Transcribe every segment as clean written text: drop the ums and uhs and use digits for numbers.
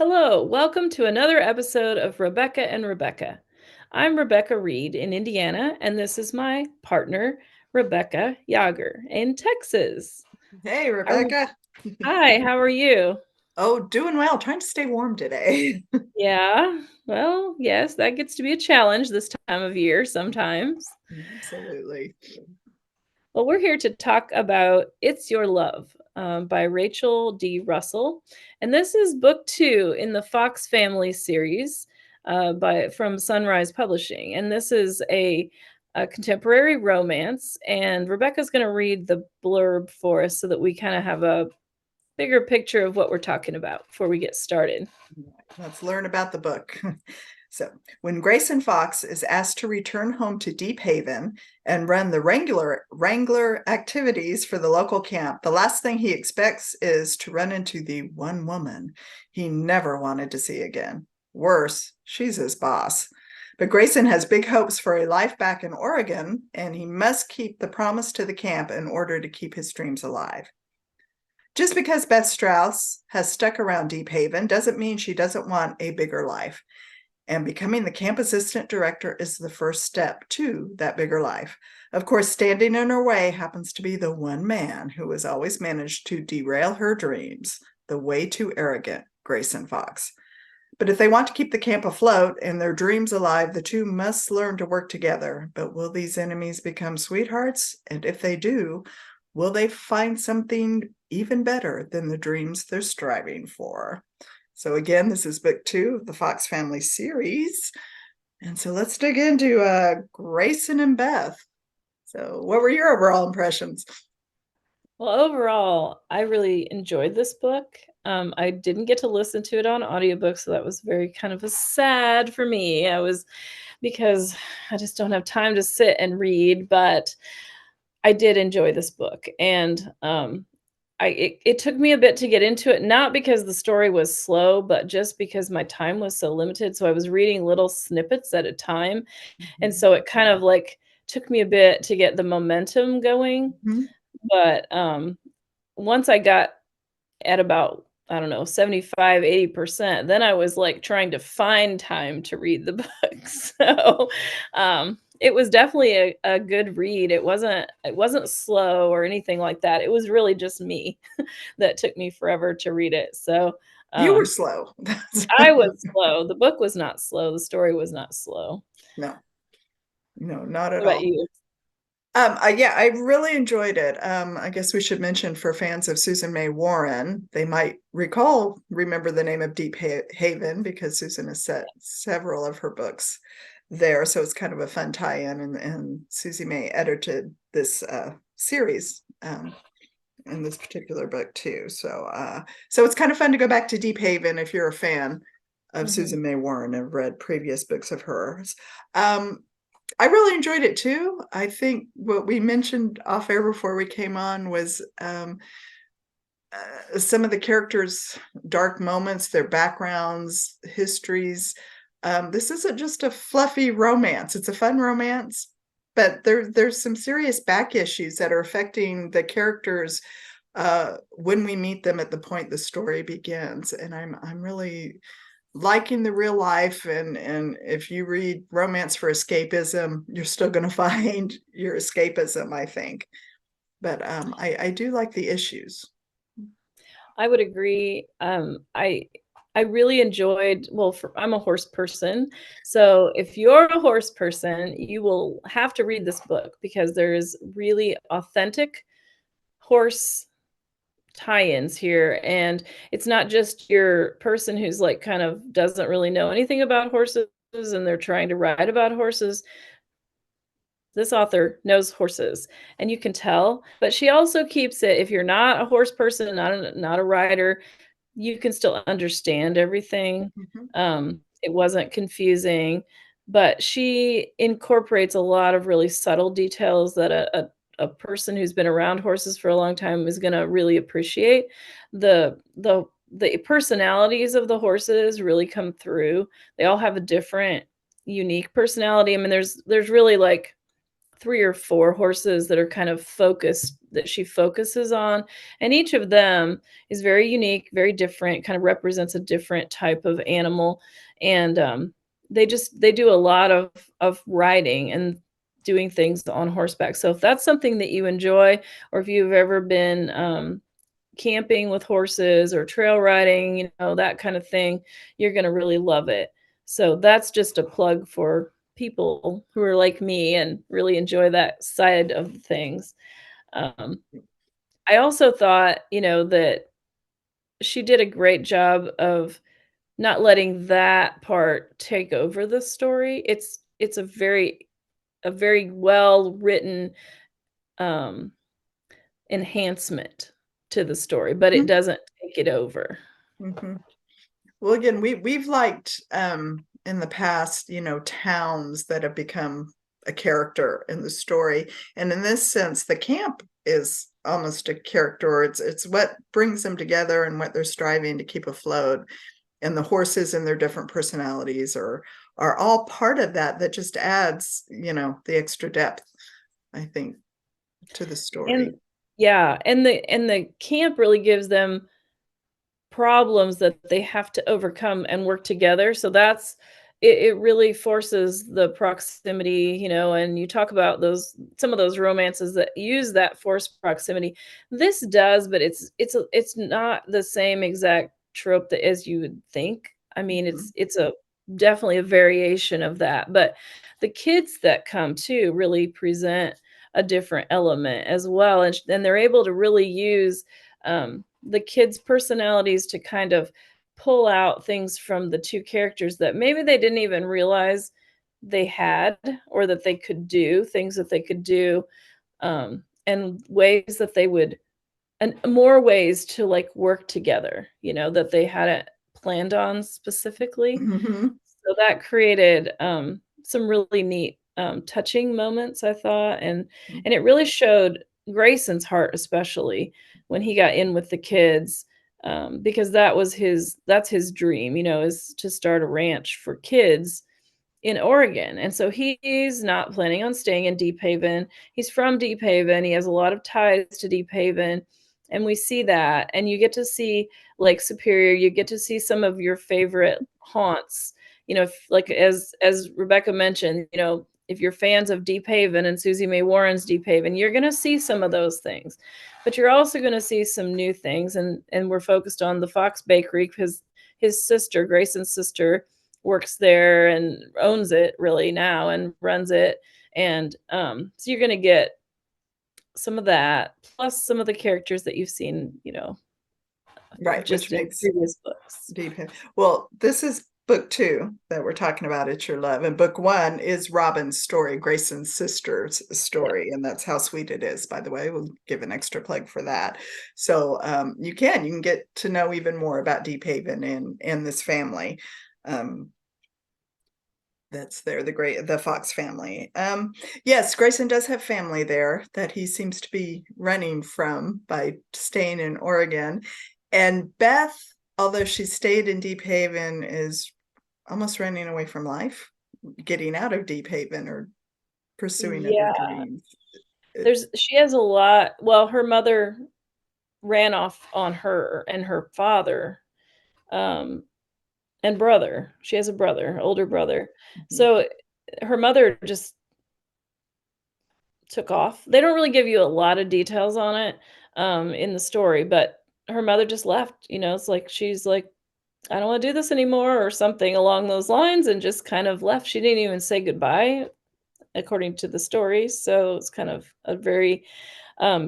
Hello, welcome to another episode of Rebecca and Rebecca. I'm Rebecca Reed in Indiana, and this is my partner, Rebecca Yager in Texas. Hey, How- Rebecca. Hi, how are you? Oh, doing well. Trying to stay warm today. Yeah, well, yes, that gets to be a challenge this time of year sometimes. Absolutely. Well, we're here to talk about It's Your Love by Rachel D. Russell. And this is book two in the Fox Family series from Sunrise Publishing. And this is a contemporary romance. And Rebecca's going to read the blurb for us so that we kind of have a bigger picture of what we're talking about before we get started. Let's learn about the book. So, when Grayson Fox is asked to return home to Deep Haven and run the Wrangler activities for the local camp, the last thing he expects is to run into the one woman he never wanted to see again. Worse, she's his boss. But Grayson has big hopes for a life back in Oregon, and he must keep the promise to the camp in order to keep his dreams alive. Just because Beth Strauss has stuck around Deep Haven doesn't mean she doesn't want a bigger life. And becoming the camp assistant director is the first step to that bigger life. Of course, standing in her way happens to be the one man who has always managed to derail her dreams, the way too arrogant Grayson Fox. But if they want to keep the camp afloat and their dreams alive, the two must learn to work together. But will these enemies become sweethearts? And if they do, will they find something even better than the dreams they're striving for? So again, this is book two of the Fox Family series. And so let's dig into Grayson and Beth. So what were your overall impressions? Well, overall, I really enjoyed this book. I didn't get to listen to it on audiobook, so that was very kind of a sad for me. Because I just don't have time to sit and read, but I did enjoy this book. And it took me a bit to get into it, not because the story was slow, but just because my time was so limited. So I was reading little snippets at a time. And so it kind of like took me a bit to get the momentum going. Mhm. But once I got at about, I don't know, 75, 80%, then I was like trying to find time to read the book. So it was definitely a good read. It wasn't slow or anything like that. It was really just me that took me forever to read it. So You were um slow. I was slow. The book was not slow. The story was not slow. No, no, not What at about all. you? Yeah, I really enjoyed it. I guess we should mention for fans of Susan May Warren, they might remember the name of Haven because Susan has set several of her books there. So it's kind of a fun tie-in, and Susie May edited this series in this particular book too. So it's kind of fun to go back to Deep Haven if you're a fan of Mhm. Susan May Warren and read previous books of hers. Um, I really enjoyed it too. I think what we mentioned off air before we came on was some of the characters' dark moments, their backgrounds, histories. This isn't just a fluffy romance, it's a fun romance, but there's some serious back issues that are affecting the characters when we meet them at the point the story begins. And I'm really liking the real life, and if you read romance for escapism, you're still going to find your escapism, I think. But I do like the issues. I would agree. I really enjoyed, well, I'm a horse person. So if you're a horse person, you will have to read this book because there's really authentic horse tie-ins here. And it's not just your person who's like kind of doesn't really know anything about horses and they're trying to write about horses. This author knows horses and you can tell, but she also keeps it, if you're not a horse person, not a rider, you can still understand everything. Mhm. It wasn't confusing, but she incorporates a lot of really subtle details that a person who's been around horses for a long time is gonna really appreciate. The personalities of the horses really come through. They all have a different unique personality. I mean, there's really, like, 3 or 4 horses that are kind of focused that she focuses on, and each of them is very unique, very different, kind of represents a different type of animal, and, they do a lot of riding and doing things on horseback, so if that's something that you enjoy, or if you've ever been, camping with horses or trail riding, that kind of thing, you're gonna really love it. So that's just a plug for people who are like me and really enjoy that side of things. Um, I also thought, that she did a great job of not letting that part take over the story. It's a very well written um enhancement to the story, but it doesn't take it over. Mm-hmm. Well, again, we've liked in the past, towns that have become a character in the story. And in this sense, the camp is almost a character. It's what brings them together and what they're striving to keep afloat. And the horses and their different personalities are all part of that just adds, the extra depth, I think, to the story. And yeah, and the camp really gives them problems that they have to overcome and work together, so it really forces the proximity, and you talk about those some of those romances that use that forced proximity. This does, but it's not the same exact trope that as you would think. I mean, Mhm. it's a definitely a variation of that, but the kids that come too really present a different element as well, and they're able to really use, the kids' personalities to kind of pull out things from the 2 characters that maybe they didn't even realize they had or that they could do, things that they could do, and ways that they would and more ways to, like, work together, that they hadn't planned on specifically. Mhm. So that created, some really neat, touching moments, I thought, and it really showed Grayson's heart, especially when he got in with the kids, because that's his dream, is to start a ranch for kids in Oregon, and so he's not planning on staying in Deep Haven. He's from Deep Haven, he has a lot of ties to Deep Haven, and we see that, and you get to see Lake Superior, you get to see some of your favorite haunts, if like, as Rebecca mentioned, if you're fans of Deep Haven and Susie May Warren's Deep Haven, you're gonna see some of those things, but you're also gonna see some new things, and we're focused on the Fox Bakery because his sister, Grayson's sister, works there and owns it really now and runs it. And so you're going to get some of that, plus some of the characters that you've seen, Right, which just in makes previous books. Deep Haven. Well, this is book 2 that we're talking about, It's Your Love, and book 1 is Robin's story, Grayson's sister's Yeah. story, and that's how sweet it is, by the way. We'll give an extra plug for that. So, you can get to know even more about Deep Haven and this family, that's there, the Fox family. Yes, Grayson does have family there that he seems to be running from by staying in Oregon, and Beth, although she stayed in Deep Haven, is almost running away from life, getting out of Deep Haven or pursuing other Yeah. dreams. It's She has a lot. Well, her mother ran off on her and her father, um, and brother. She has a brother, older brother. Mhm. So her mother just took off. They don't really give you a lot of details on it, in the story, but her mother just left, it's like she's like, "I don't wanna do this anymore," or something along those lines, and just kind of left. She didn't even say goodbye, according to the story, so it's kind of a very,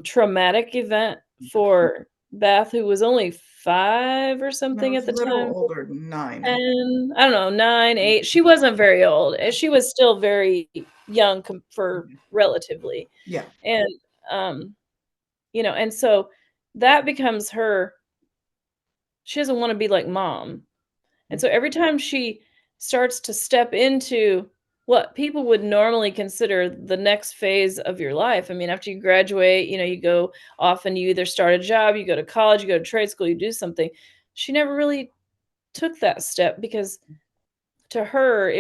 traumatic event for Beth, who was only 5 or No, it something was at a the little time, older than 9, I 10, I don't know, 9, think. 8. She wasn't very old, and she was still very young com for Mhm. relatively. Yeah. And, um, and so that becomes her she doesn't wanna be like mom. And so every time she starts to step into what people would normally consider the next phase of your life, I mean, after you graduate, you go off and you either start a job, you go to college, you go to trade school, you do something. She never really took that step because to her,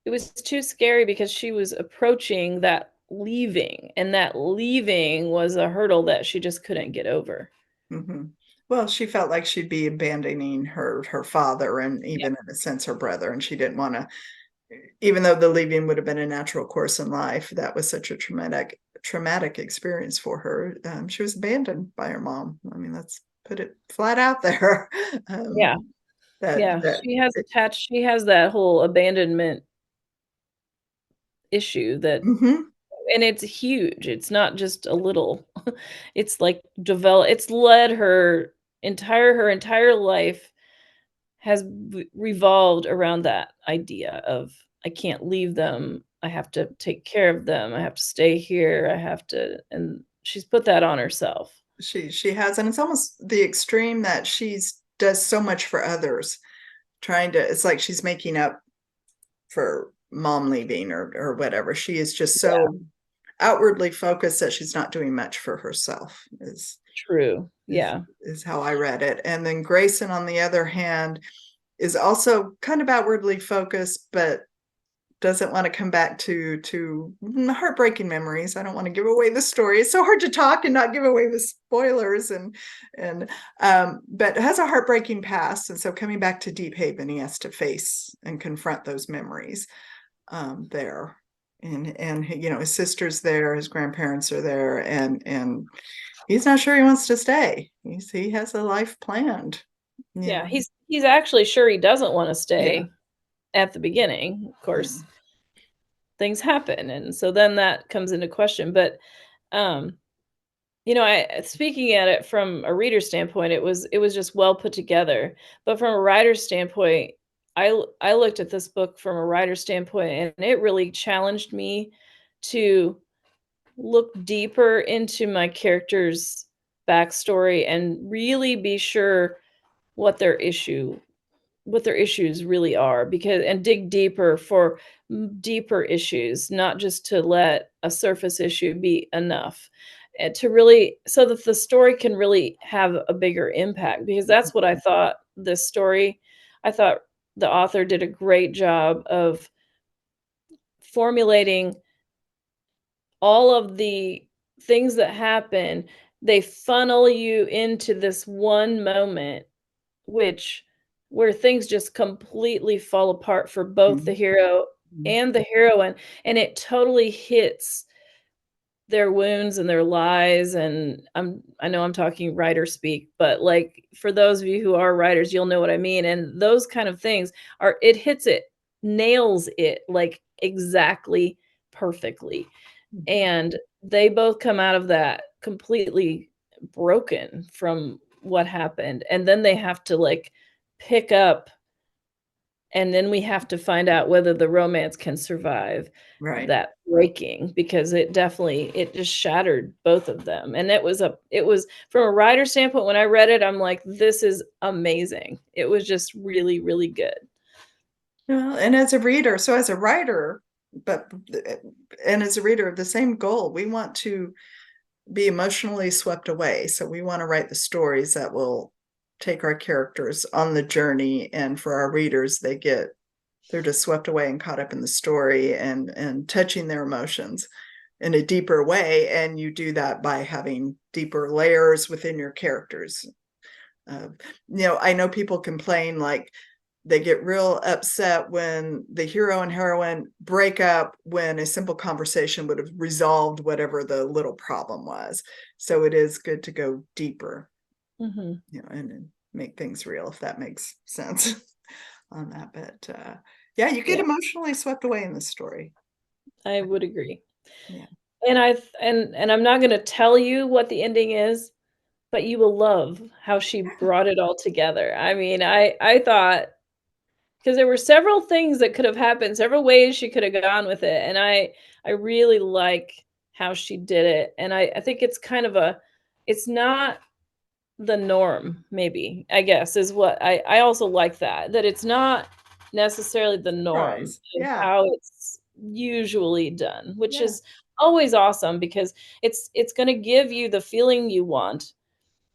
it was too scary because she was approaching that leaving, and that leaving was a hurdle that she just couldn't get over. Mhm. Well, she felt like she'd be abandoning her father and Yeah. even in a sense her brother, and she didn't wanna, even though the leaving would have been a natural course in life, that was such a traumatic experience for her. She was abandoned by her mom. I mean, let's put it flat out there. Um, Yeah. that Yeah, that she has that whole abandonment issue that Mhm. and it's huge, it's not just a little. It's, like, it's led her entire life has revolved around that idea of, "I can't leave them, I have to take care of them, I have to stay here, I have to," and she's put that on herself. She has, and it's almost the extreme that she's does so much for others, trying to it's like she's making up for mom leaving or whatever. She is just Yeah, so outwardly focused that she's not doing much for herself true, is yeah. is how I read it. And then Grayson, on the other hand, is also kind of outwardly focused, but doesn't want to come back to heartbreaking memories. I don't want to give away the story. It's so hard to talk and not give away the spoilers and but has a heartbreaking past. And so coming back to Deep Haven, he has to face and confront those memories there. And you know, his sister's there, his grandparents are there, and he's not sure he wants to stay. He has a life planned. Yeah. Yeah, he's actually sure he doesn't wanna Yeah. stay at the beginning, of Yeah. course, things happen, and so then that comes into question, but, um, I speaking at it from a reader standpoint, it was just well put together, but from a writer's standpoint, I looked at this book from a writer's standpoint, and it really challenged me to look deeper into my character's backstory and really be sure what their issue what their issues really are, because and dig deeper for deeper issues, not just to let a surface issue be enough, and to really so that the story can really have a bigger impact, because that's what I thought this story I thought the author did a great job of formulating all of the things that happen. They funnel you into this one moment which where things just completely fall apart for both the Mhm. hero Mhm. and the heroine, and it totally hits their wounds and their lies, and I know I'm talking writer speak, but, like, for those of you who are writers, you'll know what I mean, and those kind of things are it hits it, nails it, like, exactly perfectly, Mhm. and they both come out of that completely broken from what happened, and then they have to, like, pick up, and then we have to find out whether the romance can survive Right. that breaking, because it just shattered both of them, and it was from a writer standpoint, when I read it, I'm like, "This is amazing." It was just really, really good. Well, and as a reader, so as a writer, but and as a reader, the same goal. We want to be emotionally swept away. So we want to write the stories that will take our characters on the journey, and for our readers, they're just swept away and caught up in the story and touching their emotions in a deeper way. And you do that by having deeper layers within your characters. Uh, I know people complain like they get real upset when the hero and heroine break up when a simple conversation would have resolved whatever the little problem was. So it is good to go deeper, Mhm. and make things real, if that makes sense on that. But yeah, you get Yeah, emotionally swept away in the story. I would agree. Yeah. And I'm not gonna tell you what the ending is, but you will love how she brought it all together. I mean, I thought, because there were several things that could have happened, several ways she could have gone with it, and I really like how she did it, and I think it's kind of it's not the norm, maybe, I guess, is what I also like that it's not necessarily the norm Surprise. of Yeah. how it's usually done, which Yeah. is always awesome because it's gonna give you the feeling you want,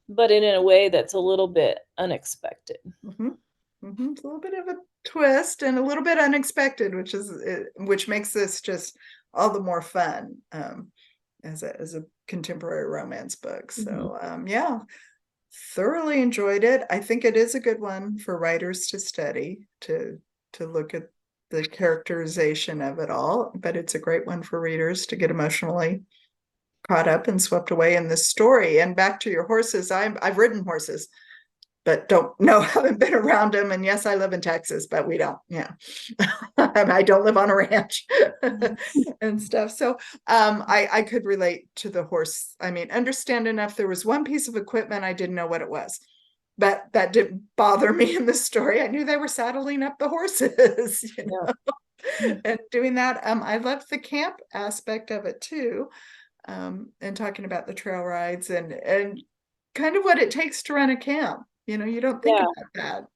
but in a way that's a little bit unexpected. Hmm. It's a little bit of a twist and a little bit unexpected, which makes this just all the more fun as a contemporary romance book. Mhm. So yeah, thoroughly enjoyed it. I think it is a good one for writers to study, to look at the characterization of it all, but it's a great one for readers to get emotionally caught up and swept away in this story. And back to your horses, I've ridden horses, but don't know, haven't been around them. And yes, I live in Texas, but we don't, yeah. I don't live on a ranch and stuff. So I could relate to the horse. I mean, understand enough. There was one piece of equipment I didn't know what it was, but that didn't bother me in the story. I knew they were saddling up the horses, Yeah. and doing that. I loved the camp aspect of it too, and talking about the trail rides and kind of what it takes to run a camp. You don't think Yeah. about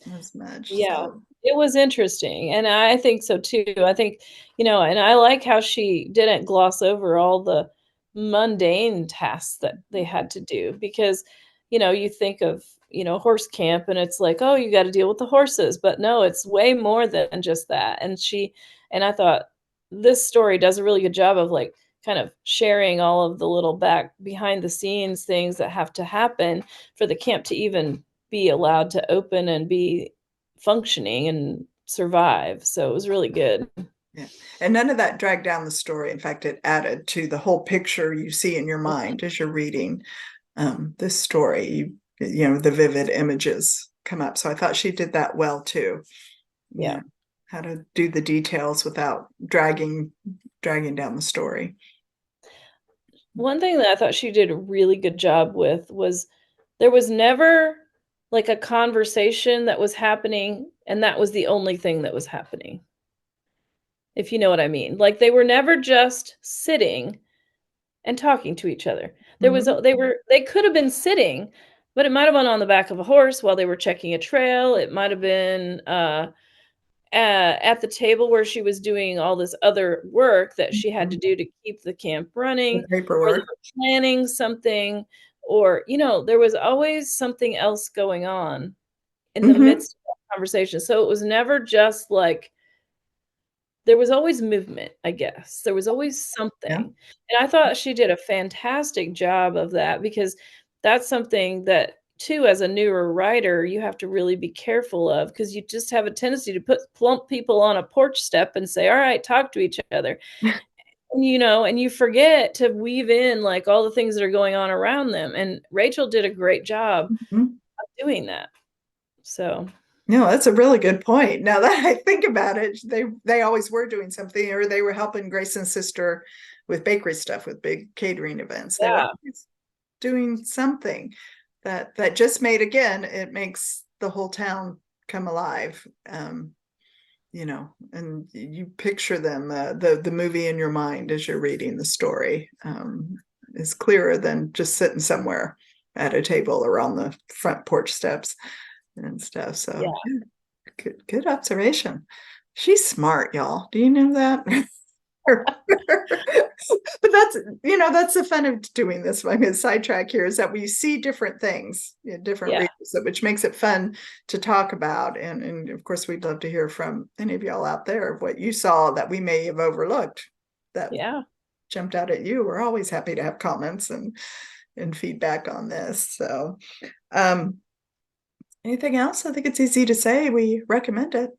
that as much. Yeah, So it was interesting, and I think so too. I think, and I like how she didn't gloss over all the mundane tasks that they had to do because, you think of, horse camp and it's like, "Oh, you gotta deal with the horses," but no, it's way more than just that, and I thought this story does a really good job of, like, kind of sharing all of the little back behind the scenes things that have to happen for the camp to even be allowed to open and be functioning and survive, so it was really good. yeah, and none of that dragged down the story. In fact, it added to the whole picture you see in your Mhm. mind as you're reading this story. The vivid images come up. So I thought she did that well too. Yeah. Yeah, how to do the details without dragging down the story. One thing that I thought she did a really good job with was there was never, like, a conversation that was happening, and that was the only thing that was happening, if you know what I mean. Like, they were never just sitting and talking to each other. There was Mm-hmm. a they could have been sitting, but it might have been on the back of a horse while they were checking a trail, it might have been, at the table where she was doing all this other work that she had to do to keep the camp The running, or they paperwork. were planning something, or, there was always something else going on in the Mm-hmm. midst of that conversation, so it was never just like there was always movement, I guess. There was always Yeah. something, and I thought she did a fantastic job of that because that's something that, too, as a newer writer, you have to really be careful of because you just have a tendency to plump people on a porch step and say, "Alright, talk to each other," and you forget to weave in, like, all the things that are going on around them, and Rachel did a great job Mhm. of doing that. So, No, that's a really good point. Now that I think about it, they always were doing something, or they were helping Grayson's sister with bakery stuff, with big catering events. They were yeah, always doing something that just made, again, it makes the whole town come alive. And you picture them, the movie in your mind as you're reading the story, is clearer than just sitting somewhere at a table or on the front porch steps and stuff. So yeah, yeah, good observation. She's smart, y'all. Do you know that? But that's the fun of doing this. I'm going to sidetrack here, is that we see different things, different yeah, readers, which makes it fun to talk about. And of course, we'd love to hear from any of y'all out there of what you saw that we may have overlooked that yeah. jumped out at you. We're always happy to have comments and feedback on this. So um anything else? I think it's easy to say we recommend it.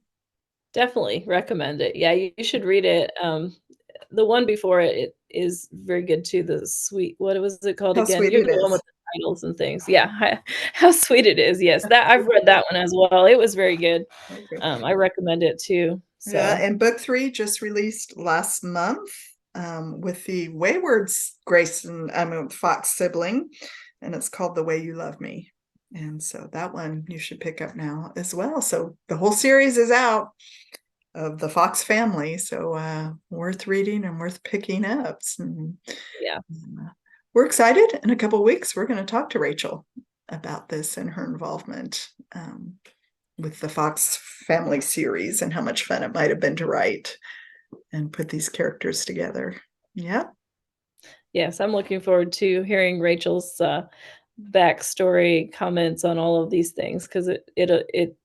Definitely recommend it. Yeah, you should read it. The one before it is very good too, the sweet what was it called How again? sweet You're it the one with is. the titles and things. Yeah, How Sweet It Is, yes, that I've read that one as well, it was very good. Okay. I recommend it too, Yeah, so, and book 3 just released last month, with the Wayward Grayson, Fox sibling, and it's called The Way You Love Me. And so that one you should pick up now as well. So the whole series is out of the Fox family, so worth reading and worth picking up. yeah, We're excited. In a couple of weeks, we're going to talk to Rachel about this and her involvement. With the Fox family series and how much fun it might have been to write and put these characters together. Yeah. yes, I'm looking forward to hearing Rachel's, backstory comments on all of these things because it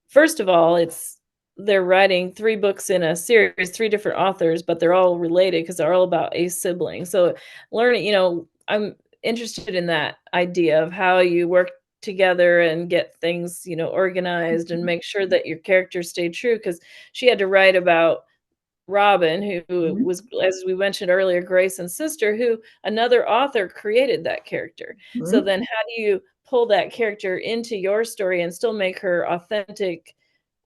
first of all, it's they're writing 3 books in a series, 3 different authors, but they're all related because 'cause they're all about a sibling. So, learning I'm interested in that idea of how you work together and get things, organized and make sure that your characters stay true. Because she had to write about Robin, who Mhm. was, as we mentioned earlier, Grayson's sister, who another author created that character. So Mhm. then how do you pull that character into your story and still make her authentic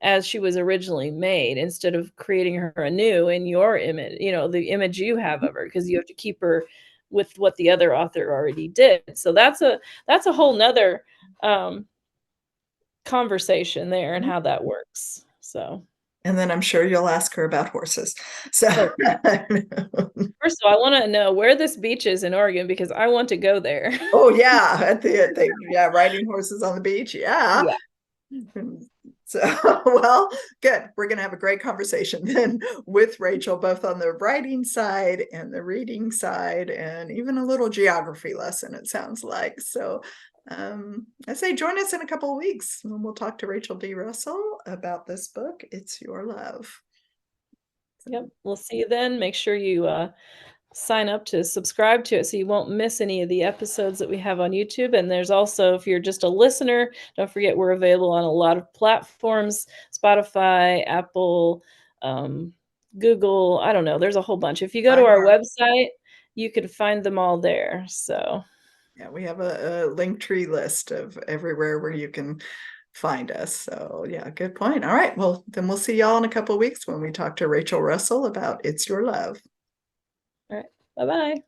as she was originally made instead of creating her anew in your image, the image you have of her, because you have to keep her with what the other author already did. So that's a whole nother conversation there and Mhm. how that works. So, And then I'm sure you'll ask her about horses. So, oh, first of all, I wanna know where this beach is in Oregon because I want to go there. oh yeah, yeah, riding horses on the beach. Yeah. Yeah. So, well, good. We're going to have a great conversation then with Rachel, both on the writing side and the reading side, and even a little geography lesson, it sounds like. So, I say join us in a couple of weeks when we'll talk to Rachel D. Russell about this book, It's Your Love. Yep, we'll see you then. Make sure you, sign up to subscribe to it so you won't miss any of the episodes that we have on YouTube, and there's also, if you're just a listener, don't forget we're available on a lot of platforms, Spotify, Apple, um, Google, I don't know, there's a whole bunch. If you go to Find our our website, you can find them all there, so Yeah, we have a link tree list of everywhere where you can find us. So yeah, good point. All right. Well, then we'll see y'all in a couple of weeks when we talk to Rachel Russell about It's Your Love. alright, bye-bye.